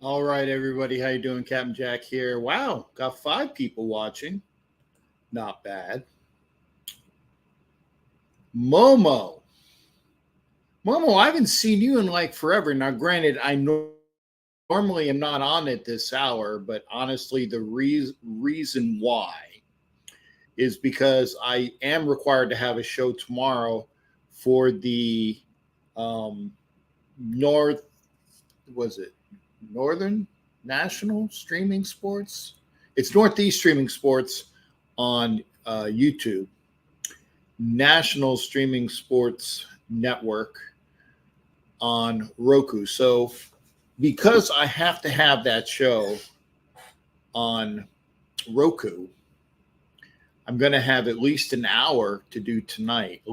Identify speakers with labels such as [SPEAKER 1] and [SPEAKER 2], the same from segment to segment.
[SPEAKER 1] All right, everybody. How you doing? Captain Jack here. Wow, got 5 people watching. Not bad. Momo. Momo, I haven't seen you in like forever. Now, granted, I normally am not on at this hour, but honestly, the reason why is because I am required to have a show tomorrow for the um, North, was it Northern National Streaming Sports? It's Northeast Streaming Sports on YouTube, National Streaming Sports Network on Roku. So, because I have to have that show on Roku, I'm going to have at least an hour to do tonight.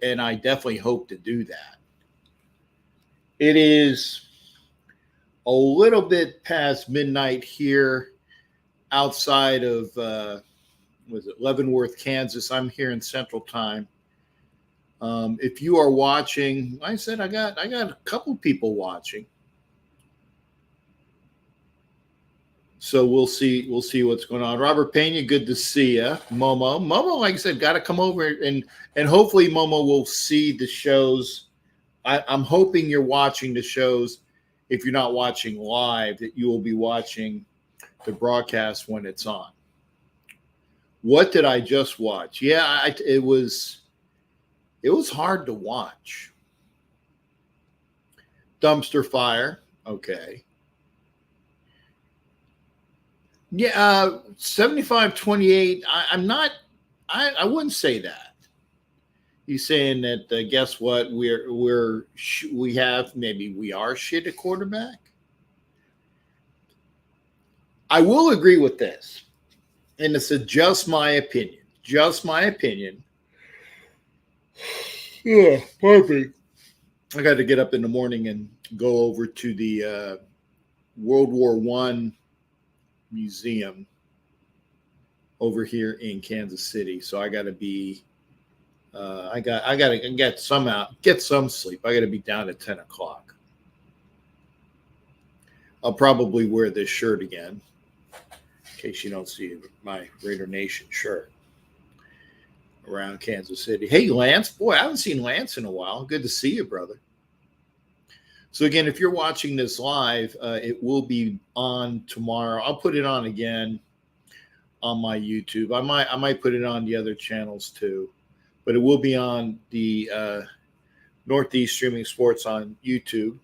[SPEAKER 1] And I definitely hope to do that. It is a little bit past midnight here outside of, was it Leavenworth, Kansas? I'm here in Central Time. If you are watching, like I said, I got a couple people watching. So we'll see what's going on. Robert Pena, good to see you. Momo, like I said, got to come over and hopefully Momo will see the shows. I'm hoping you're watching the shows. If you're not watching live, that you will be watching the broadcast when it's on. What did I just watch? Yeah, it was hard to watch. Dumpster fire, okay. Yeah, 75-28. I wouldn't say that. He's saying that guess what? We are shit at quarterback. I will agree with this, and it's just my opinion. Just my opinion. Yeah, perfect. I got to get up in the morning and go over to the World War I museum over here in Kansas City. So I got to be, I got to get some sleep. I got to be down at 10 o'clock. I'll probably wear this shirt again, in case you don't see my Raider Nation shirt around Kansas City. Hey, Lance. Boy, I haven't seen Lance in a while. Good to see you, brother. So again, if you're watching this live, it will be on tomorrow. I'll put it on again on my YouTube. I might put it on the other channels too, but it will be on the Northeast Streaming Sports on YouTube,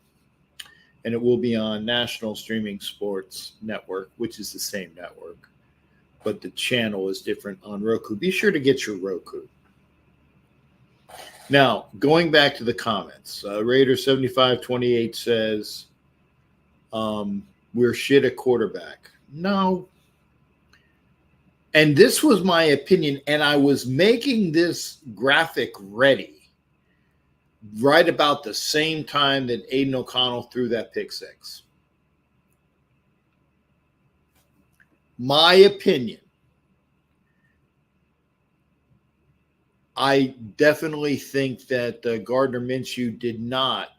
[SPEAKER 1] and it will be on National Streaming Sports Network, which is the same network, but the channel is different on Roku. Be sure to get your Roku. Now, going back to the comments, Raider 75-28 says, we're shit at quarterback. No. And this was my opinion, and I was making this graphic ready right about the same time that Aiden O'Connell threw that pick six. My opinion. I definitely think that Gardner Minshew did not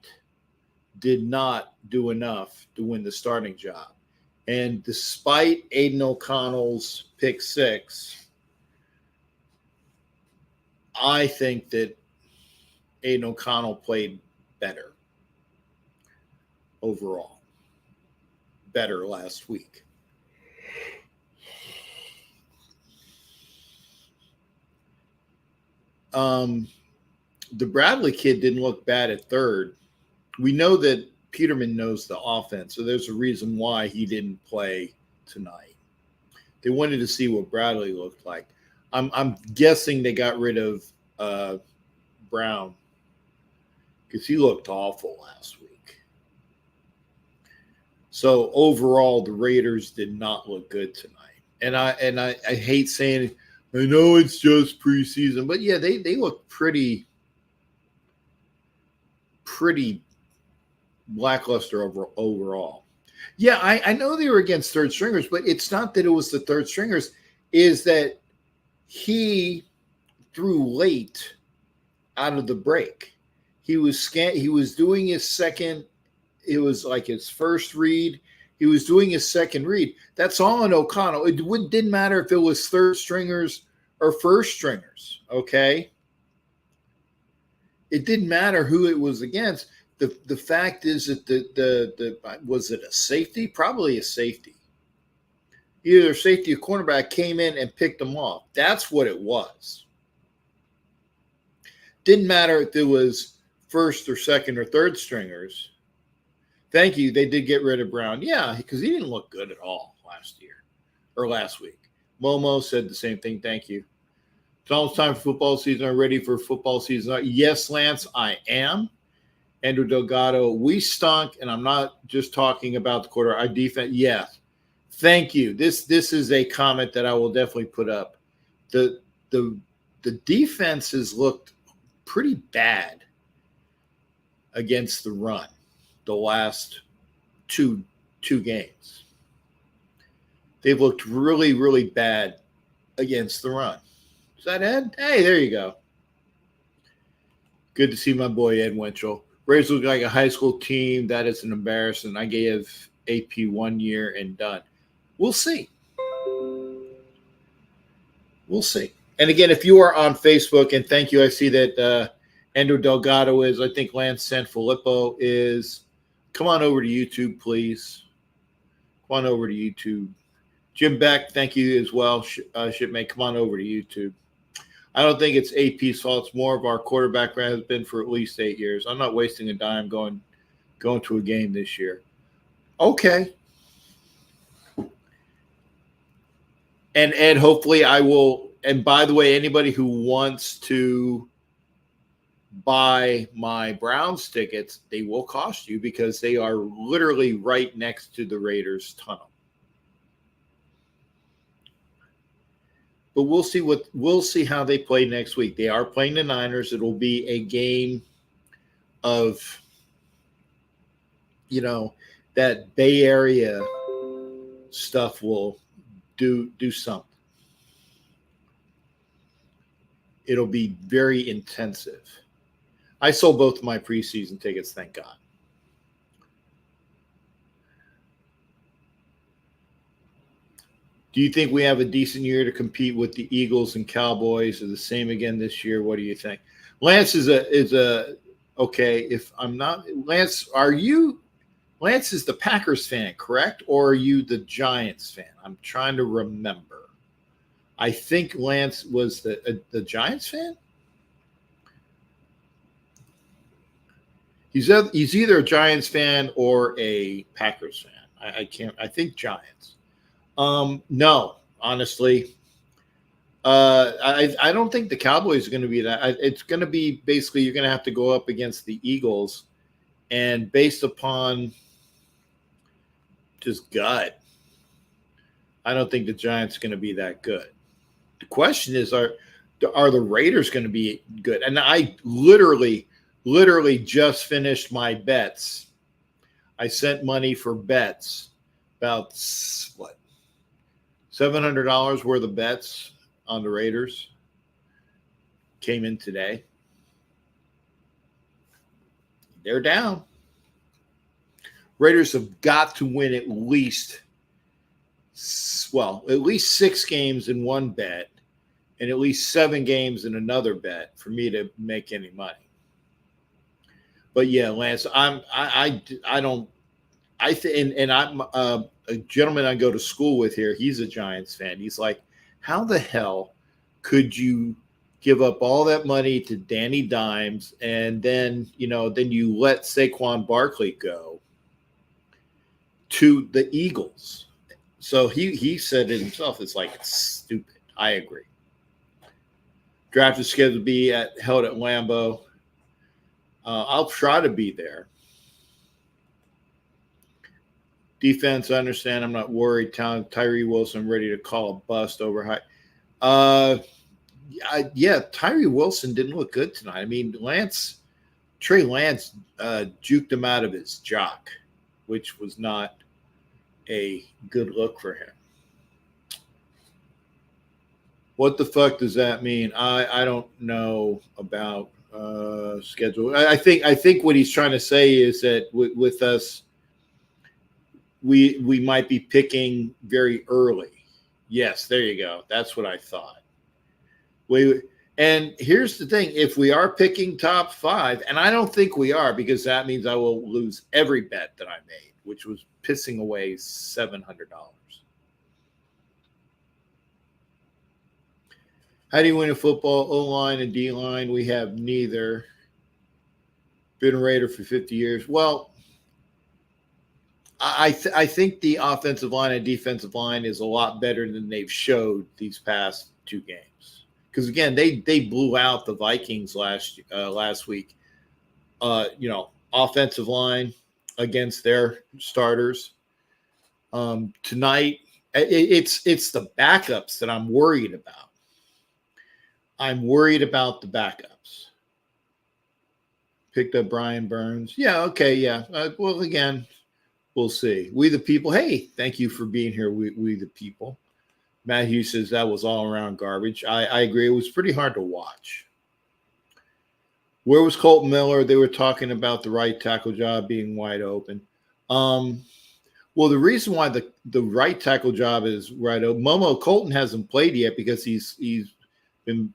[SPEAKER 1] do enough to win the starting job. And despite Aiden O'Connell's pick six, I think that Aiden O'Connell played better overall. Better last week. The Bradley kid didn't look bad at third. We know that Peterman knows the offense, so there's a reason why he didn't play tonight. They wanted to see what Bradley looked like. I'm guessing they got rid of Brown because he looked awful last week. So overall, the Raiders did not look good tonight. And I hate saying it. I know it's just preseason, but yeah, they look pretty lackluster overall. Yeah, I know they were against third stringers, but it's not that it was the third stringers. Is that he threw late out of the break. He was doing his second. It was like his first read. He was doing his second read. That's all on O'Connell. It didn't matter if it was third stringers or first stringers, okay? It didn't matter who it was against. The fact is that the was it a safety? Probably a safety. Either a safety or cornerback came in and picked them off. That's what it was. Didn't matter if it was first or second or third stringers. Thank you. They did get rid of Brown. Yeah, because he didn't look good at all last year or last week. Momo said the same thing. Thank you. It's almost time for football season. I'm ready for football season. Yes, Lance, I am. Andrew Delgado, we stunk, and I'm not just talking about the quarter. Our defense, yes. Thank you. This is a comment that I will definitely put up. The defense has looked pretty bad against the run the last two games. They've looked really, really bad against the run. Is that Ed? Hey, there you go. Good to see my boy Ed Winchell. Raiders look like a high school team. That is an embarrassment. I gave AP 1 year and done. We'll see. We'll see. And again, if you are on Facebook, and thank you, I see that Andrew Delgado is, I think Lance Sanfilippo is. Come on over to YouTube, please. Come on over to YouTube. Jim Beck, thank you as well. Shipmate, come on over to YouTube. I don't think it's AP's fault. It's more of our quarterback has been for at least 8 years. I'm not wasting a dime going to a game this year. Okay. And Ed, hopefully I will. And by the way, anybody who wants to buy my Browns tickets, they will cost you because they are literally right next to the Raiders tunnel. But we'll see how they play next week. They are playing the Niners. It'll be a game of, that Bay Area stuff will do something. It'll be very intensive. I sold both of my preseason tickets, thank God. Do you think we have a decent year to compete with the Eagles and Cowboys? Are the same again this year? What do you think? Lance is a okay. If I'm not Lance, Lance is the Packers fan, correct? Or are you the Giants fan? I'm trying to remember. I think Lance was the Giants fan. He's either a Giants fan or a Packers fan. I think Giants. No, honestly, I don't think the Cowboys are going to be that. It's going to be basically you're going to have to go up against the Eagles, and based upon just gut, I don't think the Giants are going to be that good. The question is, are the Raiders going to be good? And I literally just finished my bets. I sent money for bets about what? $700 worth of bets on the Raiders came in today. They're down. Raiders have got to win at least 6 games in one bet and at least 7 games in another bet for me to make any money. But yeah, Lance, I'm a gentleman I go to school with here. He's a Giants fan. He's like, how the hell could you give up all that money to Danny Dimes and then you let Saquon Barkley go to the Eagles? So he said it himself. It's like, it's stupid. I agree. Draft is scheduled to be held at Lambeau. I'll try to be there. Defense, I understand. I'm not worried. Tyree Wilson ready to call a bust over high. Tyree Wilson didn't look good tonight. I mean, Trey Lance juked him out of his jock, which was not a good look for him. What the fuck does that mean? I don't know about schedule. I think what he's trying to say is that with us, we might be picking very early. Yes, there you go. That's what I thought. And here's the thing: if we are picking top 5, and I don't think we are, because that means I will lose every bet that I made, which was pissing away $700. How do you win a football? O-line and D-line? We have neither. Been a Raider for 50 years. Well, I think the offensive line and defensive line is a lot better than they've showed these past 2 games. Because again, they blew out the Vikings last week. Offensive line against their starters. Tonight, it's the backups that I'm worried about. I'm worried about the backups. Picked up Brian Burns. Yeah, okay, yeah. Well, again, we'll see. We the people. Hey, thank you for being here. We the people. Matt Hughes says that was all around garbage. I agree. It was pretty hard to watch. Where was Colton Miller? They were talking about the right tackle job being wide open. Well, the reason why the right tackle job is right open, Colton hasn't played yet because he's been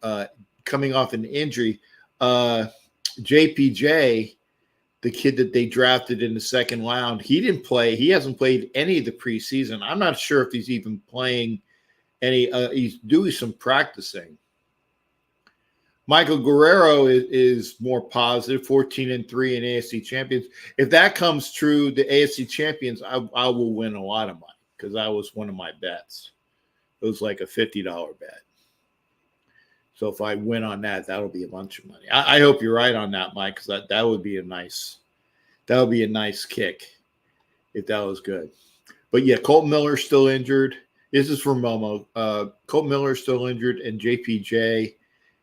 [SPEAKER 1] coming off an injury. JPJ, the kid that they drafted in the second round, he didn't play. He hasn't played any of the preseason. I'm not sure if he's even playing any. He's doing some practicing. Michael Guerrero is more positive, 14-3 in AFC champions. If that comes true, the AFC champions, I will win a lot of money because that was one of my bets. It was like a $50 bet. So if I win on that, that'll be a bunch of money. I hope you're right on that, Mike, because that would be a nice kick if that was good. But yeah, Colton Miller's still injured. This is for Momo. Colton Miller's still injured, and JPJ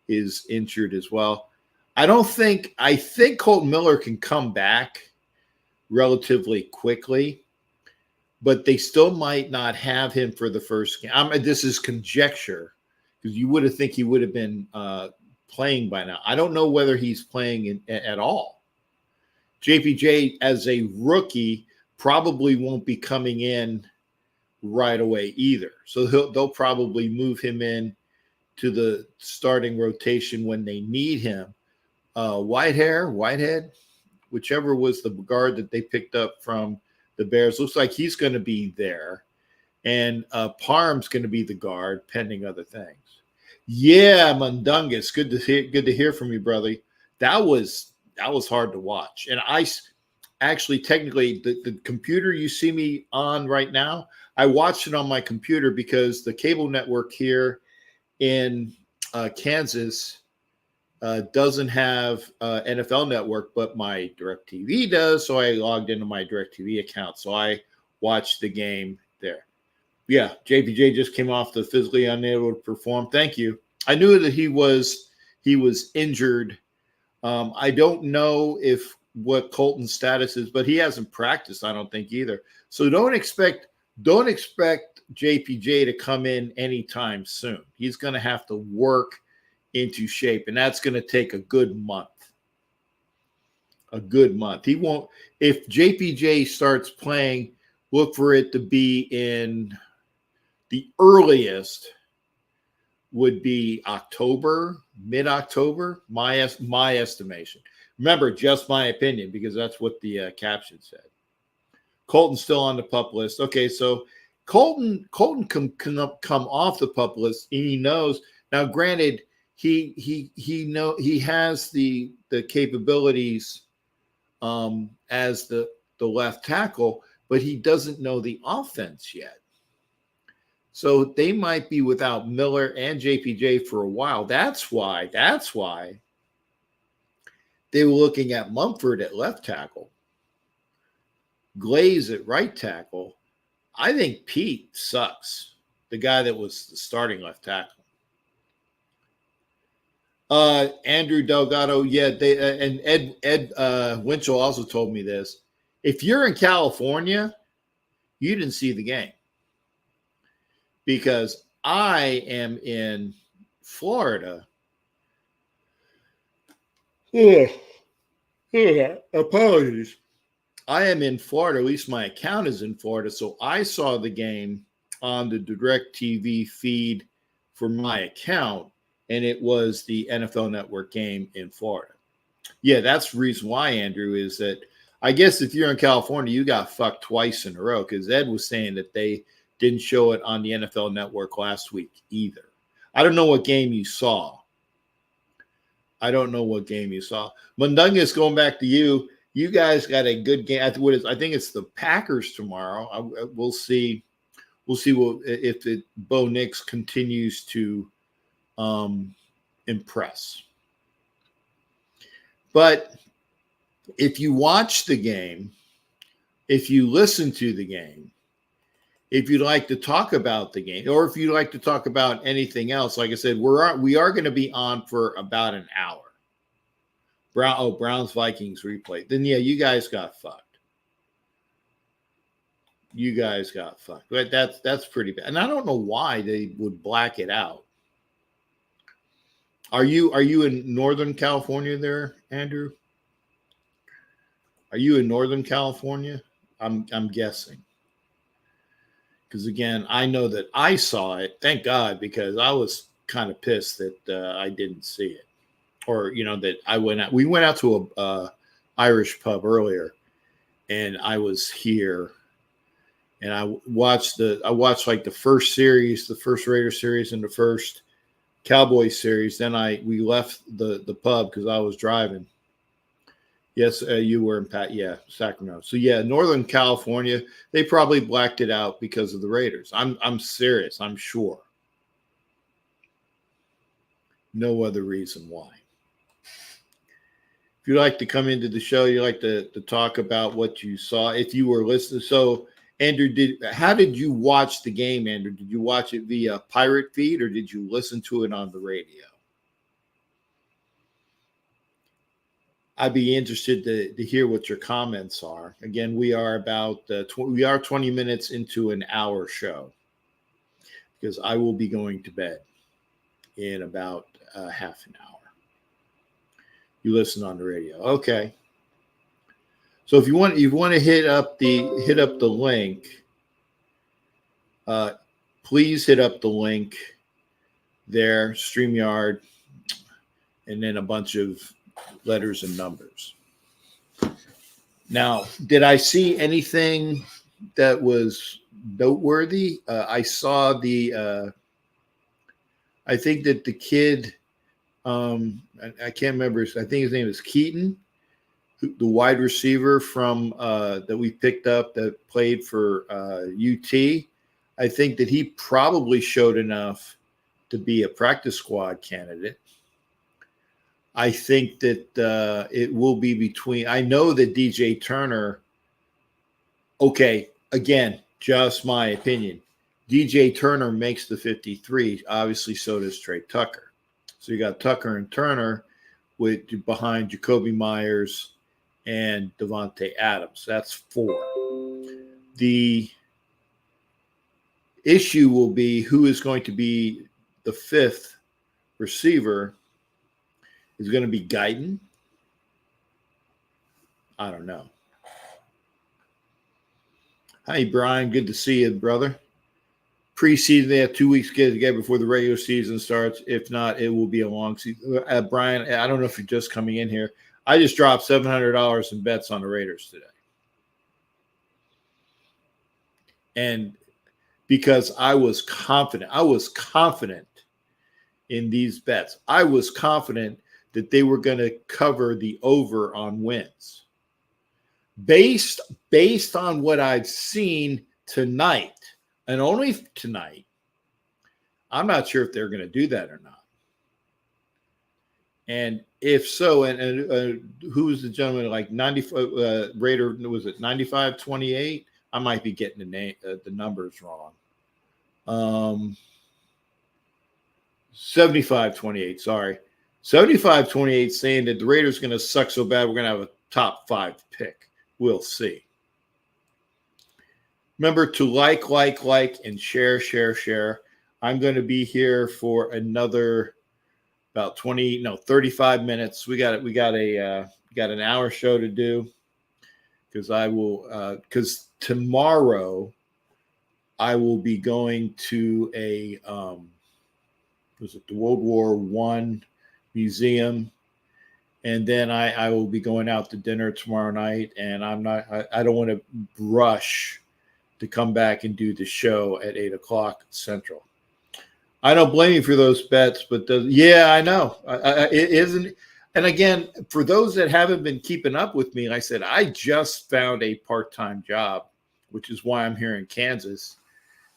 [SPEAKER 1] is injured as well. I think Colton Miller can come back relatively quickly, but they still might not have him for the first game. This is conjecture because you would think he would have been playing by now. I don't know whether he's playing at all. JPJ, as a rookie, probably won't be coming in right away either. So they'll probably move him in to the starting rotation when they need him. Whitehead, whichever was the guard that they picked up from the Bears, looks like he's going to be there. And Parham's going to be the guard, pending other things. Yeah, Mundungus, good to hear from you, brother. That was hard to watch. And I actually, technically, the computer you see me on right now, I watched it on my computer because the cable network here in Kansas doesn't have NFL Network, but my DirecTV does. So I logged into my DirecTV account. So I watched the game there. Yeah, JPJ just came off the physically unable to perform. Thank you. I knew that he was injured. I don't know what Colton's status is, but he hasn't practiced, I don't think either. So don't expect JPJ to come in anytime soon. He's going to have to work into shape, and that's going to take a good month. He won't. If JPJ starts playing, look for it to be in the earliest would be October, mid-October, my estimation. Remember, just my opinion, because that's what the caption said. Colton's still on the PUP list. Okay, so Colton can come off the PUP list, and he knows. Now, granted, he has the capabilities as the left tackle, but he doesn't know the offense yet. So they might be without Miller and JPJ for a while. That's why they were looking at Mumford at left tackle, Glaze at right tackle. I think Pete sucks, the guy that was the starting left tackle. Andrew Delgado, yeah, and Ed Winchell also told me this. If you're in California, you didn't see the game. Because I am in Florida. Yeah. Apologies. I am in Florida. At least my account is in Florida. So I saw the game on the DirecTV feed for my account, and it was the NFL Network game in Florida. Yeah, that's the reason why, Andrew, is that I guess if you're in California, you got fucked twice in a row, because Ed was saying that they didn't show it on the NFL Network last week either. I don't know what game you saw. Mundungus, going back to you. You guys got a good game. I think it's the Packers tomorrow. We'll see. We'll see if Bo Nix continues to impress. But if you watch the game, if you listen to the game, if you'd like to talk about the game, or if you'd like to talk about anything else, like I said, we are going to be on for about an hour. Browns Vikings replay. Then yeah, you guys got fucked. But that's pretty bad. And I don't know why they would black it out. Are you in Northern California there, Andrew? Are you in Northern California? I'm guessing. Because again, I know that I saw it. Thank God, because I was kind of pissed that I didn't see it, or that I went out. We went out to a Irish pub earlier, and I was here, and I watched like the first series, the first Raiders series, and the first Cowboys series. Then we left the pub because I was driving. Yes, you were in Sacramento. So yeah, Northern California, they probably blacked it out because of the Raiders. I'm serious. I'm sure. No other reason why. If you'd like to come into the show, you'd like to talk about what you saw. If you were listening, so Andrew, how did you watch the game, Andrew? Did you watch it via pirate feed, or did you listen to it on the radio? I'd be interested to hear what your comments are. Again, we are about 20 minutes into an hour show, because I will be going to bed in about half an hour. You listen on the radio, okay? So if you want to hit up the link, please hit up the link there, StreamYard, and then a bunch of letters and numbers. Now, did I see anything that was noteworthy? I saw I think that the kid, I can't remember. I think his name is Keaton, the wide receiver from that we picked up that played for UT. I think that he probably showed enough to be a practice squad candidate. I think that it will be between. I know that DJ Turner. Okay, again, just my opinion. DJ Turner makes the 53. Obviously, so does Trey Tucker. So you got Tucker and Turner behind Jacoby Myers and Devontae Adams. That's 4. The issue will be who is going to be the 5th receiver. Is going to be Guyton? I don't know. Hi, Brian. Good to see you, brother. Preseason, they have 2 weeks to get together before the regular season starts. If not, it will be a long season. Brian, I don't know if you're just coming in here. I just dropped $700 in bets on the Raiders today. And because I was confident in these bets. I was confident that they were going to cover the over on wins. Based on what I've seen tonight, and only tonight, I'm not sure if they're going to do that or not. And if so, and who's the gentleman, like 90 Raider, was it 95-28? I might be getting the numbers wrong. 75-28, sorry. 75-28 saying that the Raiders are going to suck so bad we're going to have a top 5 pick. We'll see. Remember to like, and share. I'm going to be here for another about 35 minutes. We got an hour show to do because I will, because tomorrow I will be going to a, was it the World War I museum, and then I will be going out to dinner tomorrow night, and I don't want to rush to come back and do the show at 8:00 Central. I don't blame you for those bets, but yeah, I know. It isn't. And again, for those that haven't been keeping up with me, like I said, I just found a part-time job, which is why I'm here in Kansas.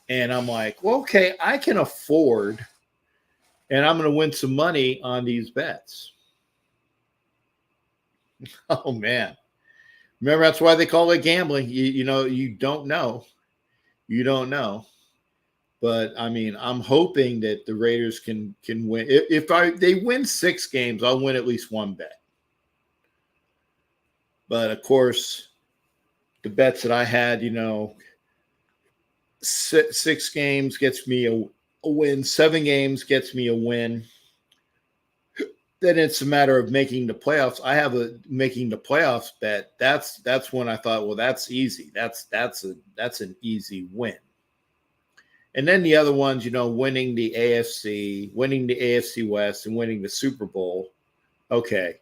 [SPEAKER 1] And I'm like, well, okay, I can afford, and I'm going to win some money on these bets. Oh, man. Remember, that's why they call it gambling. You know, you don't know. You don't know. But I mean, I'm hoping that the Raiders can win. If they win 6 games, I'll win at least one bet. But of course, the bets that I had, you know, 6 games gets me a win. 7 games gets me a win. Then it's a matter of making the playoffs. I have a making the playoffs bet. That's when I thought, well, that's easy. That's an easy win. And then the other ones, you know, winning the AFC West, and winning the Super Bowl. Okay.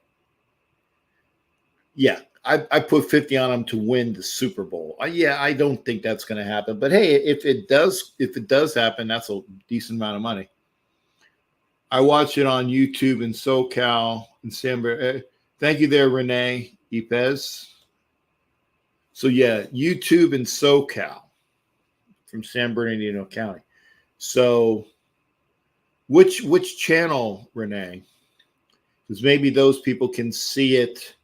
[SPEAKER 1] Yeah, I put 50 on them to win the Super Bowl. Yeah, I don't think that's going to happen. But hey, if it does happen, that's a decent amount of money. I watch it on YouTube in SoCal and San. Thank you there, Renee Ipez. So yeah, YouTube and SoCal from San Bernardino County. So which channel, Renee? Because maybe those people can see it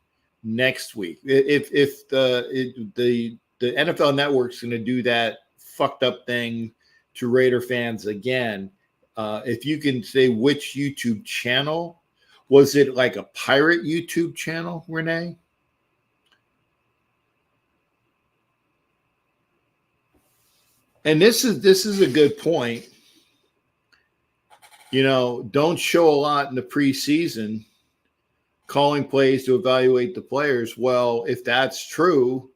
[SPEAKER 1] next week. If the NFL Network's going to do that fucked up thing to Raider fans again, if you can say which YouTube channel, was it like a pirate YouTube channel, Renee? And this is a good point. You know, don't show a lot in the preseason, calling plays to evaluate the players. Well, if that's true,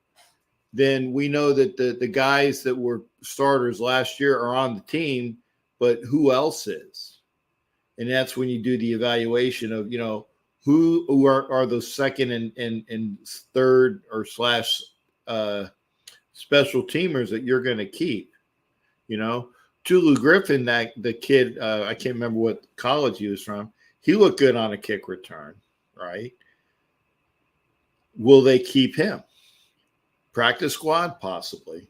[SPEAKER 1] then we know that the guys that were starters last year are on the team, but who else is? And that's when you do the evaluation of, you know, who are those second and third or slash special teamers that you're going to keep. You know, Tulu Griffin, the kid, I can't remember what college he was from. He looked good on a kick return, right? Will they keep him? Practice squad, possibly.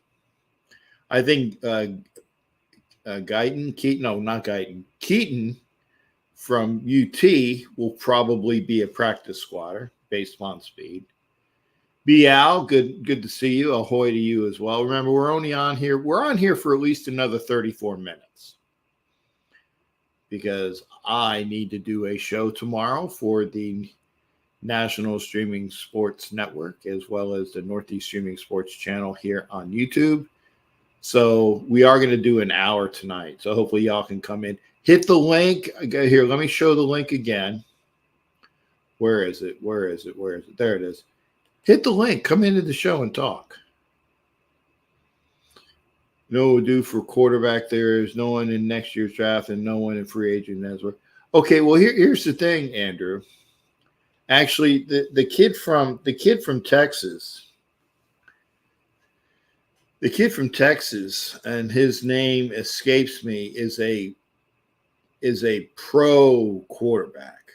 [SPEAKER 1] I think Keaton from UT will probably be a practice squatter based on speed. Al, good to see you. Ahoy to you as well. Remember, we're on here for at least another 34 minutes because I need to do a show tomorrow for the National Streaming Sports Network as well as the Northeast Streaming Sports Channel here on YouTube. So we are going to do an hour tonight. So hopefully y'all can come in. Hit the link. Here, let me show the link again. Where is it? There it is. Hit the link. Come into the show and talk. No due for quarterback. There is no one in next year's draft and no one in free agent as well. Okay, well here's the thing, Andrew. Actually, the kid from Texas. The kid from Texas, and his name escapes me, is a pro quarterback.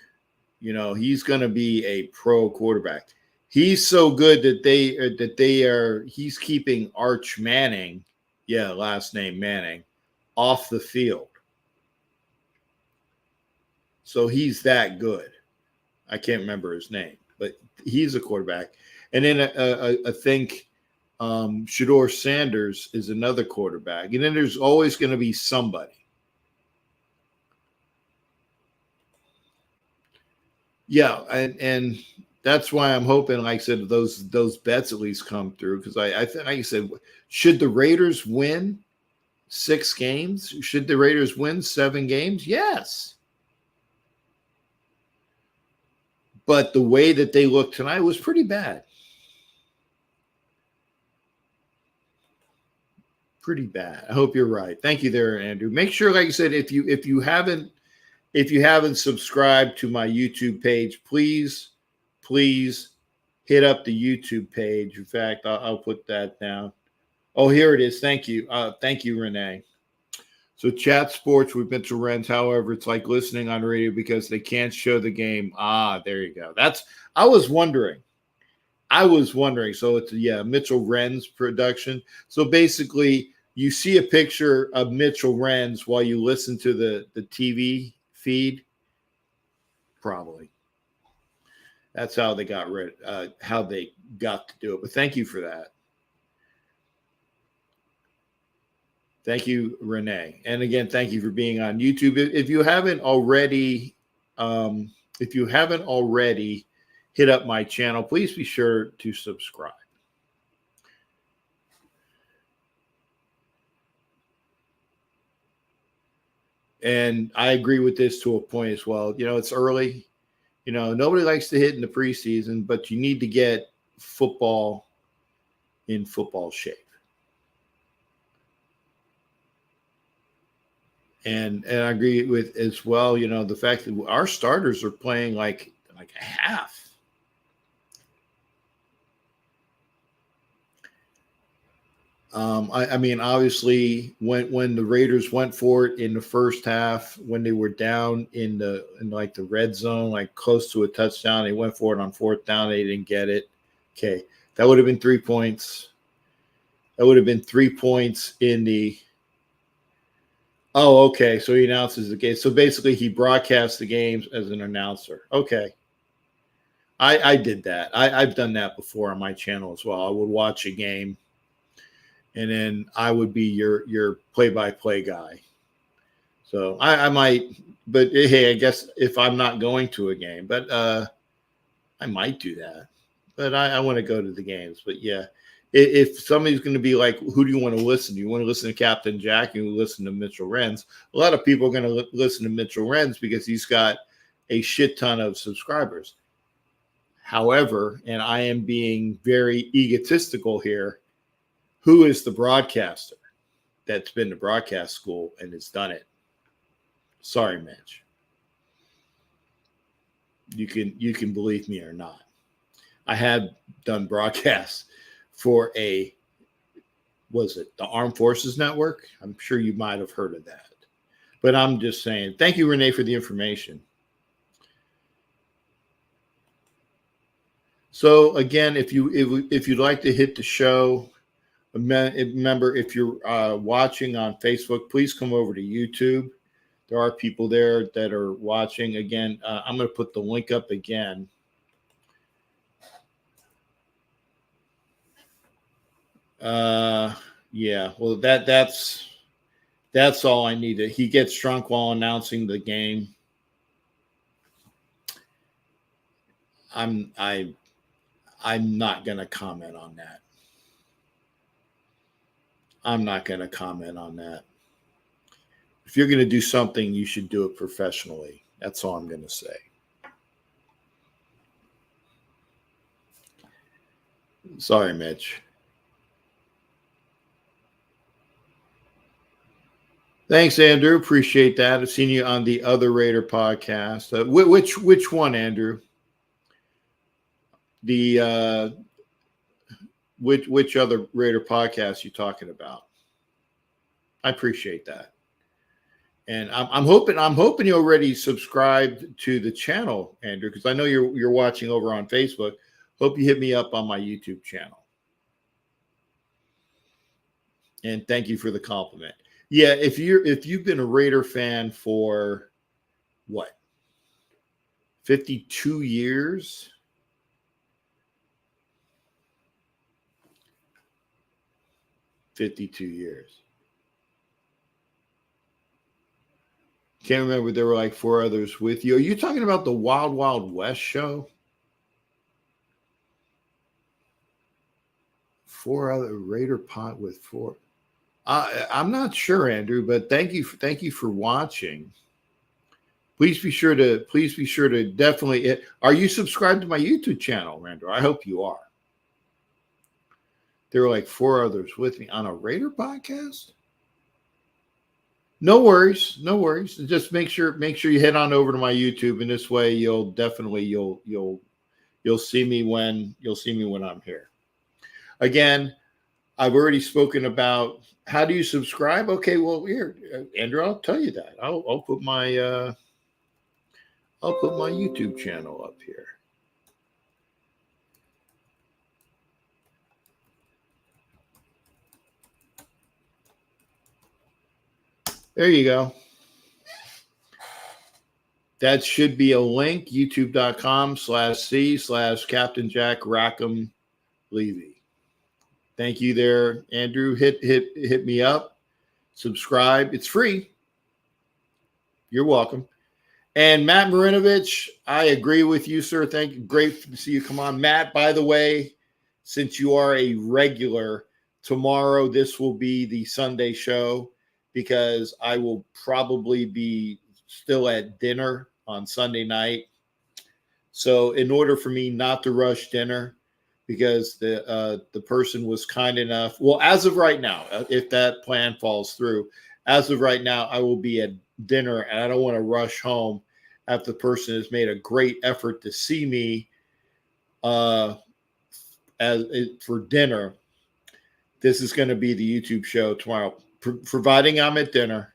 [SPEAKER 1] You know, he's going to be a pro quarterback. He's so good that he's keeping Arch Manning, last name Manning, off the field. So he's that good. I can't remember his name, but he's a quarterback. And then I think Shedeur Sanders is another quarterback. And then there's always going to be somebody. Yeah, and that's why I'm hoping, like I said, those bets at least come through. Because I think, like I said, should the Raiders win 6 games? Should the Raiders win 7 games? Yes. But the way that they looked tonight was pretty bad. Pretty bad. I hope you're right. Thank you there, Andrew. Make sure, like I said, if you haven't subscribed to my YouTube page, please hit up the YouTube page. In fact, I'll put that down. Oh, here it is. Thank you. Thank you, Renee. So chat sports with Mitchell Renz. However, it's like listening on radio because they can't show the game. There you go. I was wondering. So it's Mitchell Renz production. So basically, you see a picture of Mitchell Renz while you listen to the TV feed. Probably. That's how they got how they got to do it. But thank you for that. Thank you, Renee. And again, thank you for being on YouTube. If you haven't already, hit up my channel, please be sure to subscribe. And I agree with this to a point as well. It's early. Nobody likes to hit in the preseason, but you need to get football in football shape. And I agree with as well, the fact that our starters are playing like a half. I mean, obviously, when the Raiders went for it in the first half, when they were down in the red zone, like close to a touchdown, they went for it on fourth down. They didn't get it. Okay, that would have been 3 points. That would have been 3 points in the. Oh, okay. So he announces the game. So basically, he broadcasts the games as an announcer. Okay. I did that. I've done that before on my channel as well. I would watch a game, and then I would be your play-by-play guy. So I might, but hey, I guess if I'm not going to a game, but I might do that. But I want to go to the games. But yeah, if somebody's going to be like, who do you want to listen to? You want to listen to Captain Jack? You listen to Mitchell Renz. A lot of people are going to listen to Mitchell Renz because he's got a shit ton of subscribers. However, and I am being very egotistical here, who is the broadcaster that's been to broadcast school and has done it? Sorry, Mitch. You can believe me or not. I have done broadcasts for the Armed Forces Network? I'm sure you might have heard of that. But I'm just saying, thank you, Renee, for the information. So again, if you'd like to hit the show, remember, if you're watching on Facebook, please come over to YouTube. There are people there that are watching. Again, I'm going to put the link up again. Yeah, well, that's all I need. He gets drunk while announcing the game. I'm not going to comment on that. I'm not going to comment on that. If you're going to do something, you should do it professionally. That's all I'm going to say. Sorry, Mitch. Thanks, Andrew. Appreciate that. I've seen you on the other Raider podcast. Which one, Andrew? The which other Raider podcast you talking about? I appreciate that, and I'm hoping you already subscribed to the channel, Andrew, because I know you're watching over on Facebook. Hope you hit me up on my YouTube channel, and thank you for the compliment. Yeah, if you've been a Raider fan for what, 52 years. Can't remember. There were like 4 others with you. Are you talking about the Wild Wild West show? 4 other Raider pot with 4. I'm not sure, Andrew, but thank you for watching. Please be sure to definitely. Are you subscribed to my YouTube channel, Andrew? I hope you are. There were like 4 others with me on a Raider podcast. No worries, no worries. Just make sure you head on over to my YouTube, and this way you'll see me when I'm here. Again, I've already spoken about how do you subscribe. Okay, well here, Andrew, I'll tell you that. I'll put my YouTube channel up here. There you go. That should be a link, youtube.com/C/Captain Jack Rackham Levy. Thank you there, Andrew. Hit me up. Subscribe. It's free. You're welcome. And Matt Marinovich, I agree with you, sir. Thank you. Great to see you come on. Matt, by the way, since you are a regular, tomorrow this will be the Sunday show because I will probably be still at dinner on Sunday night. So in order for me not to rush dinner, because the person was kind enough, well, as of right now, if that plan falls through, as of right now, I will be at dinner and I don't want to rush home after the person has made a great effort to see me for dinner. This is going to be the YouTube show tomorrow, providing I'm at dinner.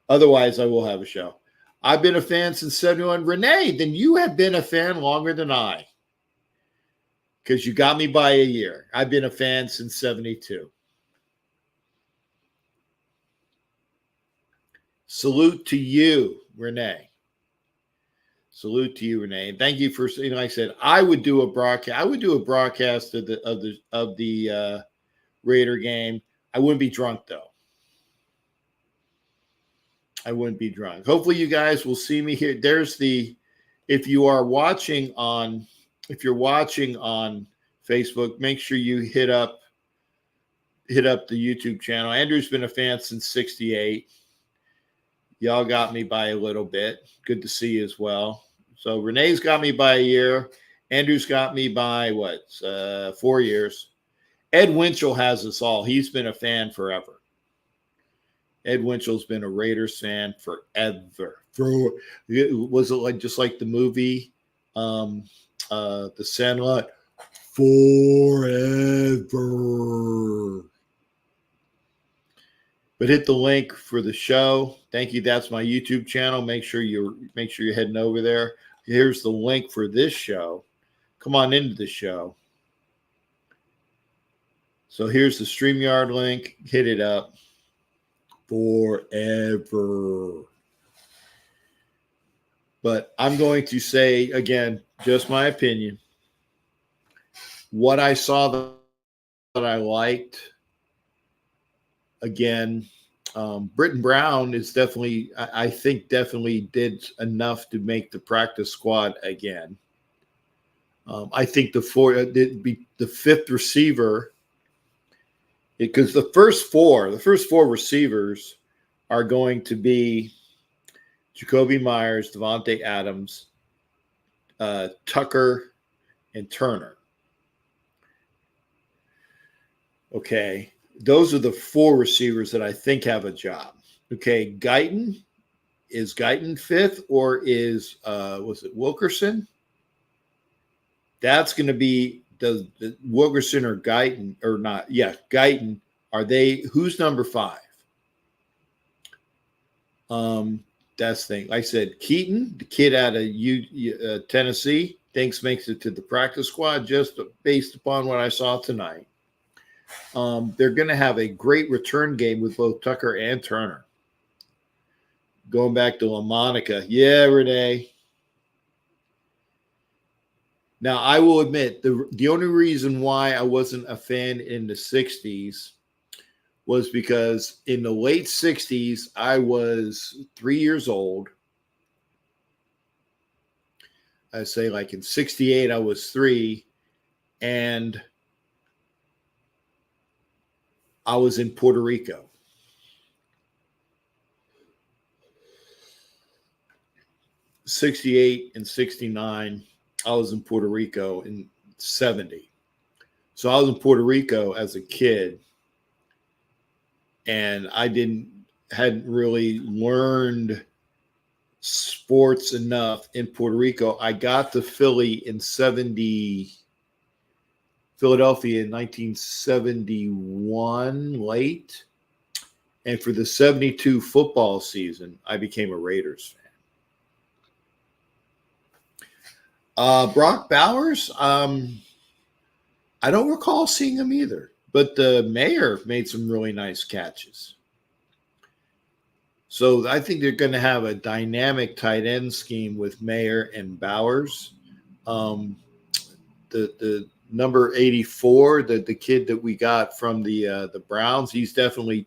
[SPEAKER 1] Otherwise, I will have a show. I've been a fan since 71. Renee, then you have been a fan longer than I, because you got me by a year. I've been a fan since 72. Salute to you, Renee. Salute to you, Renee. And thank you for, like I said, I would do a broadcast. I would do a broadcast of the Raider game. I wouldn't be drunk though. I wouldn't be drunk. Hopefully, you guys will see me here. There's if you're watching on Facebook, make sure you hit up the YouTube channel. Andrew's been a fan since 68. Y'all got me by a little bit. Good to see you as well. So Renee's got me by a year. Andrew's got me by 4 years. Ed Winchell has us all. He's been a fan forever. Ed Winchell's been a Raiders fan forever. Was it just like the movie, The Sandlot? Forever. But hit the link for the show. Thank you. That's my YouTube channel. Make sure you're heading over there. Here's the link for this show. Come on into the show. So here's the StreamYard link. Hit it up. Forever. But I'm going to say, again, just my opinion. What I saw that I liked, again, Britton Brown is definitely, I think, definitely did enough to make the practice squad again. I think the fifth receiver, because the first four receivers are going to be Jacoby Myers, Devontae Adams, Tucker, and Turner. Okay, those are the 4 receivers that I think have a job. Okay, Guyton, is Guyton fifth, or is was it Wilkerson? That's going to be the Wilkerson or Guyton or not? Yeah, Guyton. Are they? Who's number 5? That's the thing. Like I said, Keaton, the kid out of Tennessee, thinks makes it to the practice squad just based upon what I saw tonight. They're going to have a great return game with both Tucker and Turner. Going back to LaMonica. Yeah, Renee. Now, I will admit, the only reason why I wasn't a fan in the 60s was because in the late 60s, I was 3 years old. I say like in 68, I was 3. And I was in Puerto Rico. '68 and '69, I was in Puerto Rico in '70. So I was in Puerto Rico as a kid, and hadn't really learned sports enough in Puerto Rico. I got to Philadelphia in 1971 late. And for the 72 football season, I became a Raiders fan. Brock Bowers, I don't recall seeing him either, but the mayor made some really nice catches. So I think they're going to have a dynamic tight end scheme with Mayer and Bowers. The number 84, the kid that we got from the Browns, he's definitely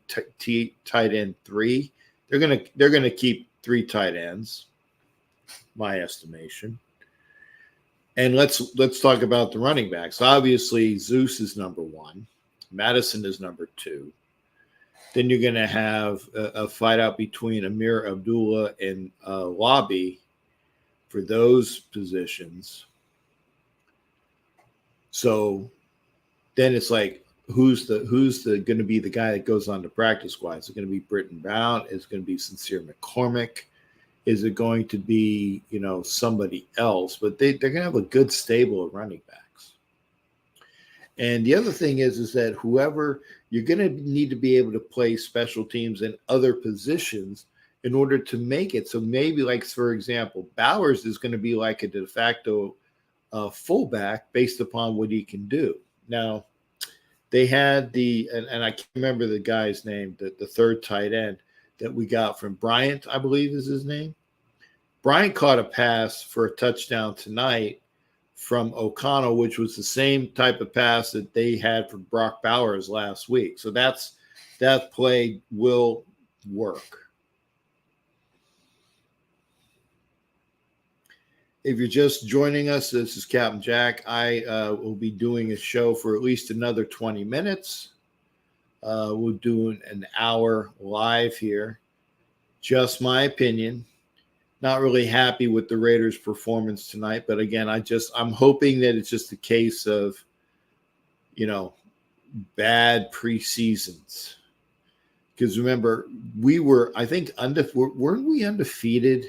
[SPEAKER 1] tight end 3. They're gonna keep 3 tight ends, my estimation. And let's talk about the running backs. Obviously, Zeus is number 1, Madison is number 2. Then you're going to have a fight out between Amir Abdullah and Lobby for those positions. So then it's like, who's the going to be the guy that goes on the practice squad? Is it going to be Britton Brown? Is it going to be Sincere McCormick? Is it going to be, somebody else? But they're going to have a good stable of running backs. And the other thing is that whoever you're going to need to be able to play special teams and other positions in order to make it. So maybe, like, for example, Bowers is going to be like a de facto fullback based upon what he can do. Now, they had and I can't remember the guy's name, the third tight end that we got from Bryant, I believe is his name. Bryant caught a pass for a touchdown tonight from O'Connell, which was the same type of pass that they had for Brock Bowers last week. So that play will work. If you're just joining us, this is Captain Jack. I will be doing a show for at least another 20 minutes. We're doing an hour live here. Just my opinion. Not really happy with the Raiders' performance tonight, but again, I'm hoping that it's just a case of, bad preseasons. Because remember, we were, I think, weren't we undefeated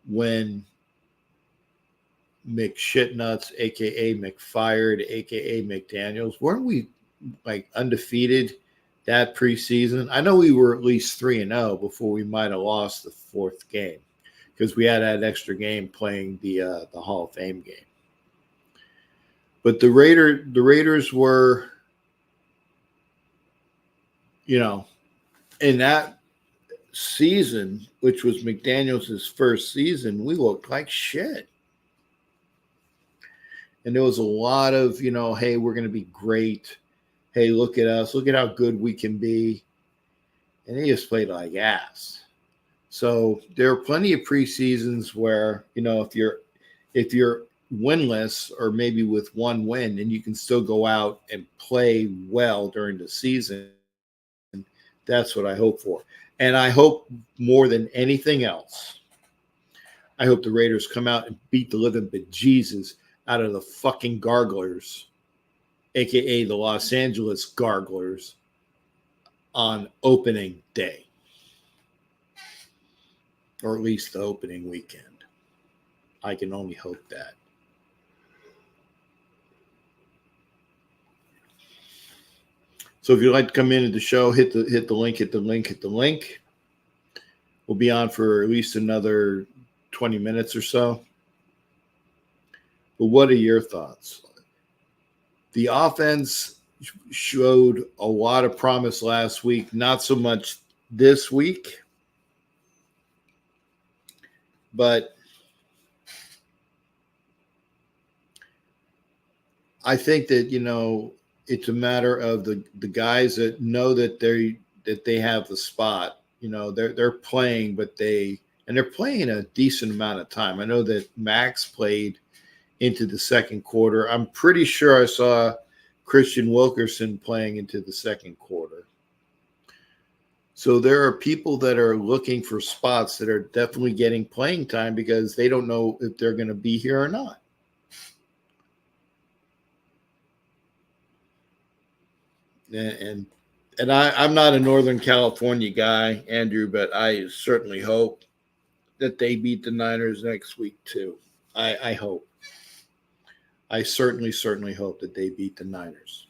[SPEAKER 1] when McShitnuts, aka McFired, aka McDaniels, weren't we like undefeated that preseason? I know we were at least 3-0 before we might have lost the 4th game, because we had that extra game playing the Hall of Fame game. But the Raiders were, in that season, which was McDaniels' first season, we looked like shit. And there was a lot of, hey, we're going to be great. Hey, look at us. Look at how good we can be. And they just played like ass. So there are plenty of preseasons where, if you're winless or maybe with one win, and you can still go out and play well during the season. That's what I hope for. And I hope more than anything else, I hope the Raiders come out and beat the living bejesus out of the fucking Garglers, aka the Los Angeles Garglers, on opening day. Or at least the opening weekend. I can only hope that. So if you'd like to come into the show, hit the link. We'll be on for at least another 20 minutes or so. But what are your thoughts? The offense showed a lot of promise last week, not so much this week. But I think that, it's a matter of the guys that know that they have the spot. They're playing, but they're playing a decent amount of time. I know that Max played into the second quarter. I'm pretty sure I saw Christian Wilkerson playing into the second quarter. So there are people that are looking for spots that are definitely getting playing time because they don't know if they're going to be here or not. And I'm not a Northern California guy, Andrew, but I certainly hope that they beat the Niners next week too. I hope. I certainly hope that they beat the Niners.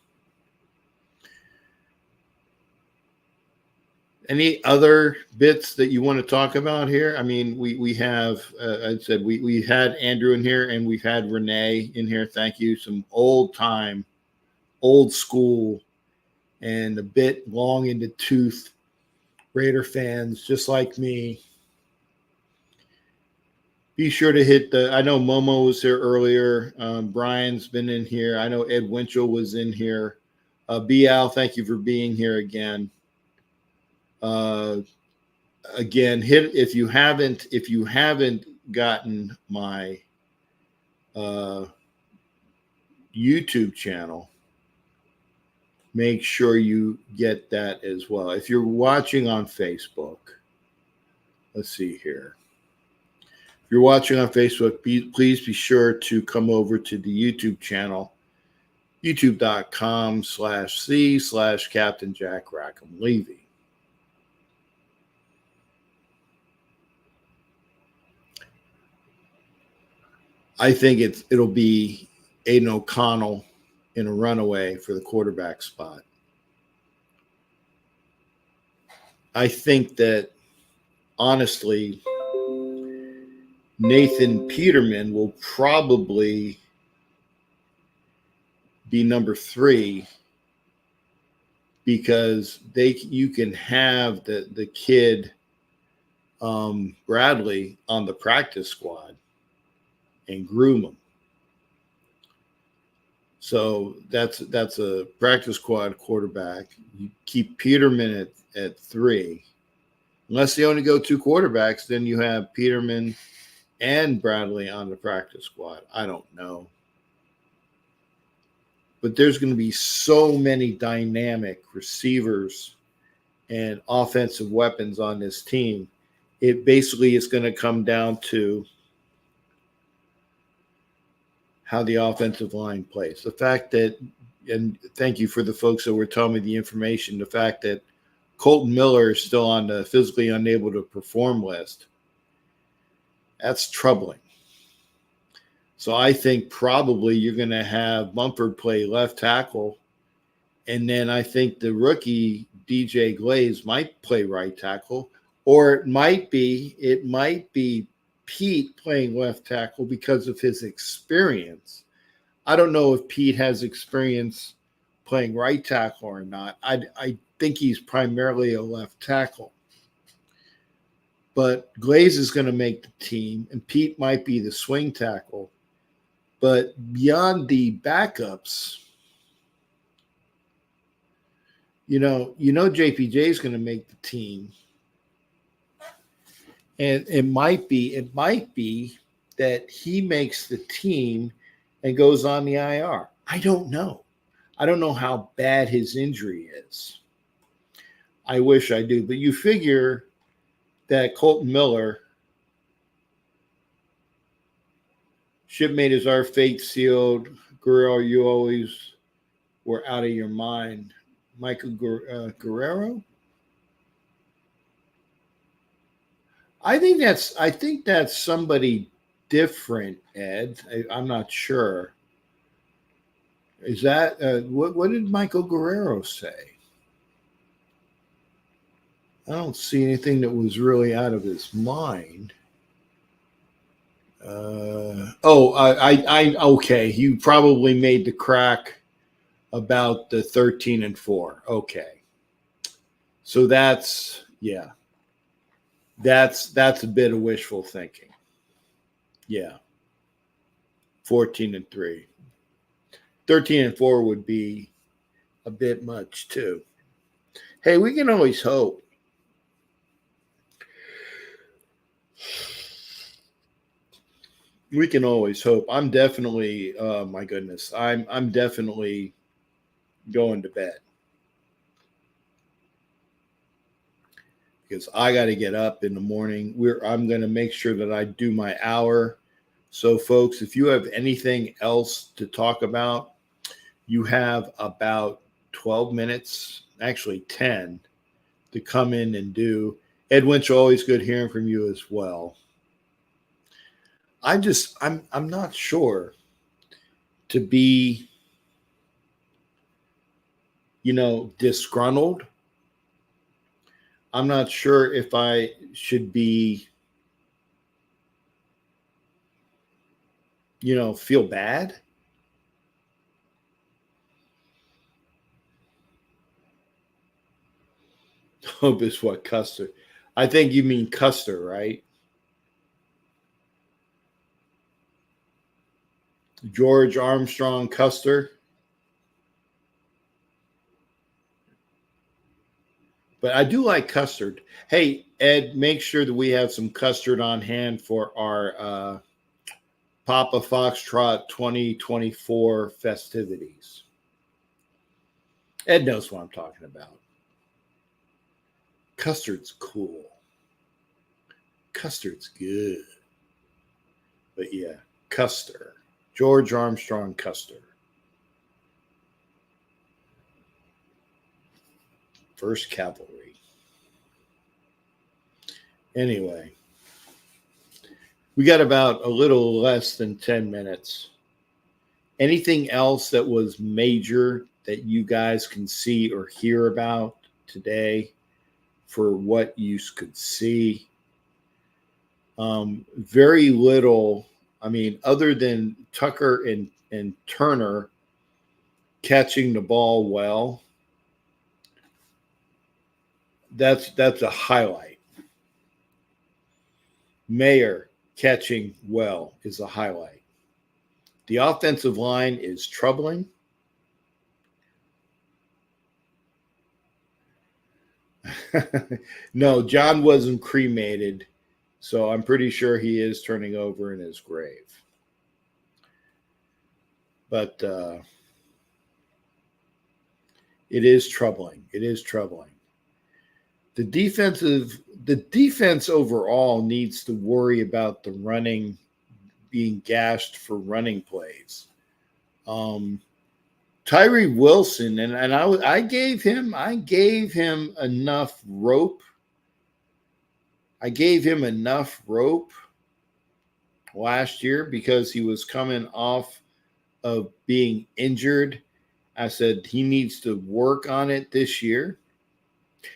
[SPEAKER 1] Any other bits that you want to talk about here? I mean, we have, I said, we had Andrew in here and we've had Renee in here. Thank you. Some old time, old school, and a bit long in the tooth Raider fans, just like me. Be sure to hit I know Momo was here earlier. Brian's been in here. I know Ed Winchell was in here. Bial, thank you for being here again. Again, hit if you haven't gotten my YouTube channel, make sure you get that as well. If you're watching on Facebook, let's see here. If you're watching on Facebook, please be sure to come over to the YouTube channel, youtube.com/C/Captain Jack Rackham Levy. I think it'll be Aiden O'Connell in a runaway for the quarterback spot. I think that, honestly, Nathan Peterman will probably be number 3 because you can have the kid Bradley on the practice squad and groom him. So that's a practice squad quarterback. You keep Peterman at 3. Unless they only go 2 quarterbacks, then you have Peterman and Bradley on the practice squad. I don't know. But there's going to be so many dynamic receivers and offensive weapons on this team. It basically is going to come down to how the offensive line plays. The fact that, and thank you for the folks that were telling me the information, the fact that Colton Miller is still on the physically unable to perform list, that's troubling. So I think probably you're going to have Mumford play left tackle, and then I think the rookie DJ Glaze might play right tackle, or it might be Pete playing left tackle because of his experience. I don't know if Pete has experience playing right tackle or not. I think he's primarily a left tackle. But Glaze is going to make the team, and Pete might be the swing tackle. But beyond the backups, you know JPJ is going to make the team. And it might be that he makes the team and goes on the IR. I don't know. I don't know how bad his injury is. I wish I do. But you figure that Colton Miller, shipmate is our fate sealed. Guerrero, you always were out of your mind. Michael Guerrero? I think that's somebody different, Ed. I'm not sure. Is that what did Michael Guerrero say? I don't see anything that was really out of his mind. Okay. You probably made the crack about the 13-4. Okay. So that's a bit of wishful thinking. Yeah. 14-3. 13-4 would be a bit much too. Hey, we can always hope. We can always hope. I'm definitely, my goodness, I'm definitely going to bed because I got to get up in the morning. I'm going to make sure that I do my hour. So, folks, if you have anything else to talk about, you have about 12 minutes, actually 10, to come in and do. Ed Winch, always good hearing from you as well. I'm not sure to be, disgruntled. I'm not sure if I should be, feel bad. Hope is what Custer. I think you mean Custer, right? George Armstrong Custer. But I do like custard. Hey, Ed, make sure that we have some custard on hand for our Papa Foxtrot 2024 festivities. Ed knows what I'm talking about. Custard's cool. Custard's good. But yeah, Custer. George Armstrong Custer. First Cavalry. Anyway, we got about a little less than 10 minutes. Anything else that was major that you guys can see or hear about today for what you could see? Very little. I mean, other than Tucker and Turner catching the ball well, that's a highlight. Mayer catching well is a highlight. The offensive line is troubling. No, John wasn't cremated, so I'm pretty sure he is turning over in his grave. But it is troubling. It is troubling. The defense overall needs to worry about the running being gashed for running plays. Tyree Wilson, and I gave him enough rope. I gave him enough rope last year because he was coming off of being injured. I said he needs to work on it this year.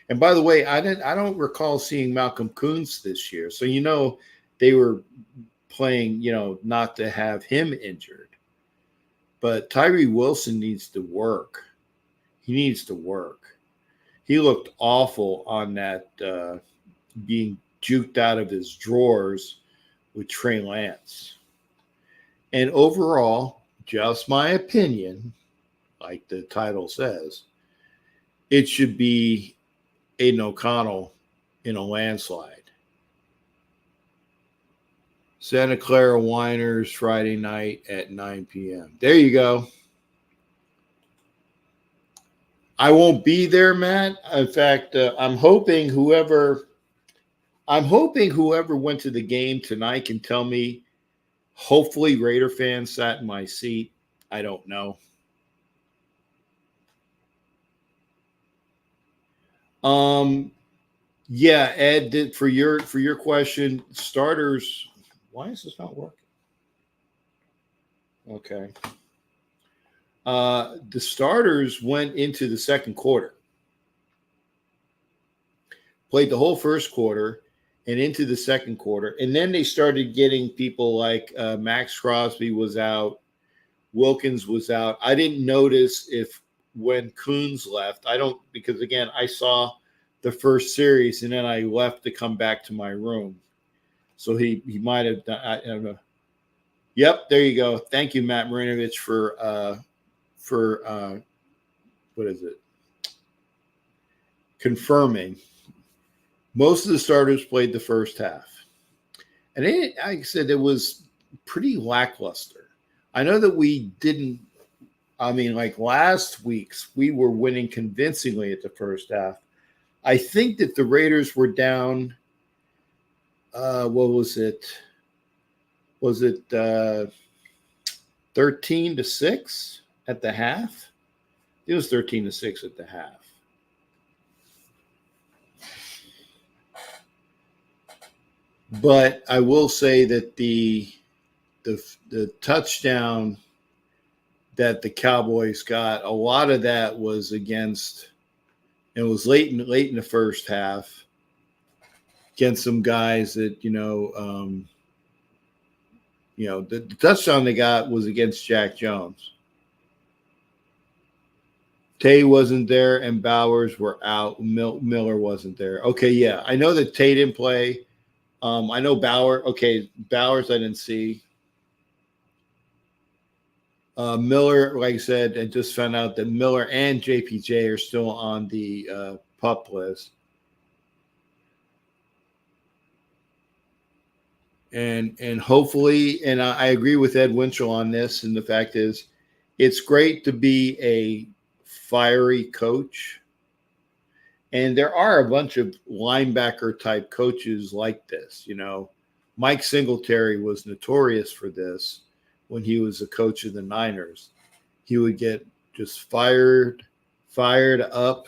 [SPEAKER 1] And by the way, I don't recall seeing Malcolm Koonce this year. So they were playing, not to have him injured. But Tyree Wilson needs to work. He needs to work. He looked awful on that being juked out of his drawers with Trey Lance. And overall, just my opinion, like the title says, it should be Aiden O'Connell in a landslide. Santa Clara Winers Friday night at 9 p.m. There you go. I won't be there, Matt. In fact, I'm hoping whoever went to the game tonight can tell me. Hopefully, Raider fans sat in my seat. I don't know. Yeah, Ed, for your question, starters. Why is this not working? Okay. The starters went into the second quarter, played the whole first quarter and into the second quarter. And then they started getting people like Max Crosby was out. Wilkins was out. I didn't notice when Koonce left. Because again, I saw the first series and then I left to come back to my room. So he might have done. I don't know. Yep, there you go. Thank you, Matt Marinovich, for what is it? Confirming. Most of the starters played the first half, and like I said, it was pretty lackluster. I know that we didn't. I mean, like last week's, we were winning convincingly at the first half. I think that the Raiders were down. What was it? Was it 13-6 at the half? It was 13-6 at the half. But I will say that the touchdown that the Cowboys got, a lot of that was against, it was late in the first half against some guys that, the touchdown they got was against Jack Jones. Tay wasn't there and Bowers were out. Miller wasn't there. Okay, yeah. I know that Tay didn't play. I know Bowers. Okay, Bowers I didn't see. Miller, like I said, I just found out that Miller and JPJ are still on the PUP list. And hopefully, and I agree with Ed Winchell on this, and the fact is, it's great to be a fiery coach. And there are a bunch of linebacker type coaches like this. Mike Singletary was notorious for this when he was a coach of the Niners. He would get just fired up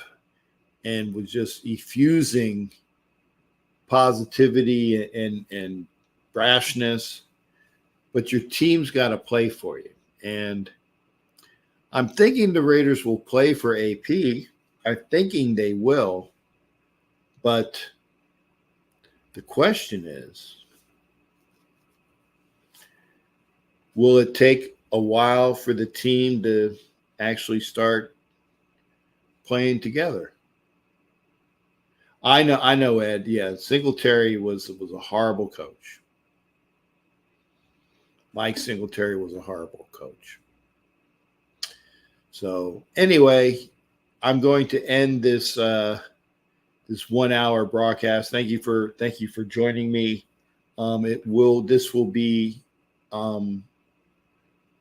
[SPEAKER 1] and was just effusing positivity and brashness. But your team's got to play for you. And I'm thinking the Raiders will play for AP. I'm thinking they will. But the question is, will it take a while for the team to actually start playing together? I know, Ed. Yeah, Singletary was a horrible coach. Mike Singletary was a horrible coach. So anyway, I'm going to end this this 1 hour broadcast. Thank you for joining me. This will be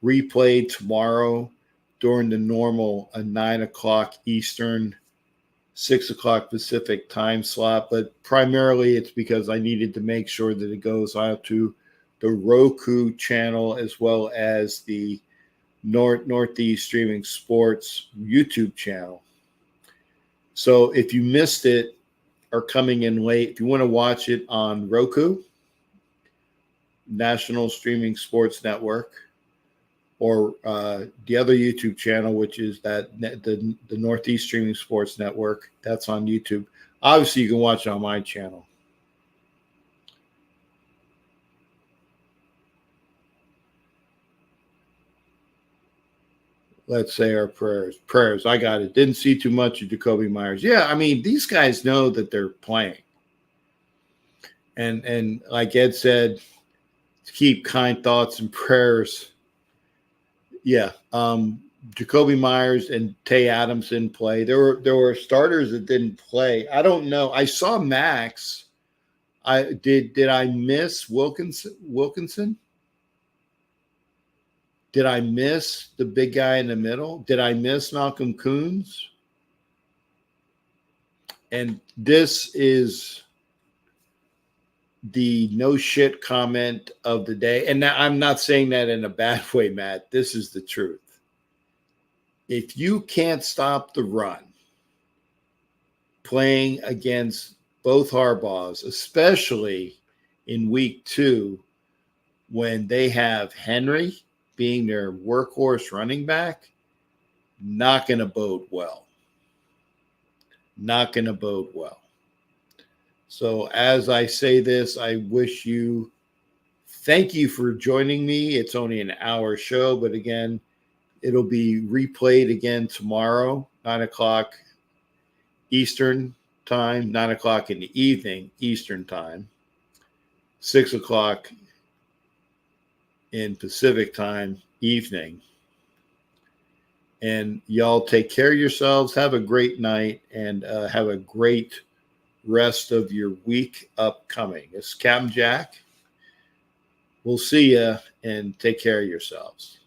[SPEAKER 1] replayed tomorrow during the normal 9 o'clock Eastern, 6 o'clock Pacific time slot. But primarily it's because I needed to make sure that it goes out to the Roku channel as well as the Northeast Streaming Sports YouTube channel. So if you missed it or coming in late, if you want to watch it on Roku, National Streaming Sports Network, or the other YouTube channel, which is the Northeast Streaming Sports Network, that's on YouTube. Obviously, you can watch it on my channel. Let's say our prayers. I got it. Didn't see too much of Jacoby Myers. Yeah, I mean, these guys know that they're playing. And like Ed said, keep kind thoughts and prayers. Yeah. Jacoby Myers and Tay Adams didn't play. There were starters that didn't play. I don't know. I saw Max. Did I miss Wilkinson? Did I miss the big guy in the middle? Did I miss Malcolm Coons? And this is the no shit comment of the day. And now, I'm not saying that in a bad way, Matt. This is the truth. If you can't stop the run playing against both Harbaughs, especially in week 2, when they have Henry being their workhorse running back, not going to bode well. Not going to bode well. So as I say this, I wish you, thank you for joining me. It's only an hour show, but again, it'll be replayed again tomorrow, 9 o'clock Eastern time, 9 o'clock in the evening Eastern time, 6 o'clock in Pacific time evening. And y'all take care of yourselves. Have a great night and have a great rest of your week upcoming. It's Captain Jack. We'll see you and take care of yourselves.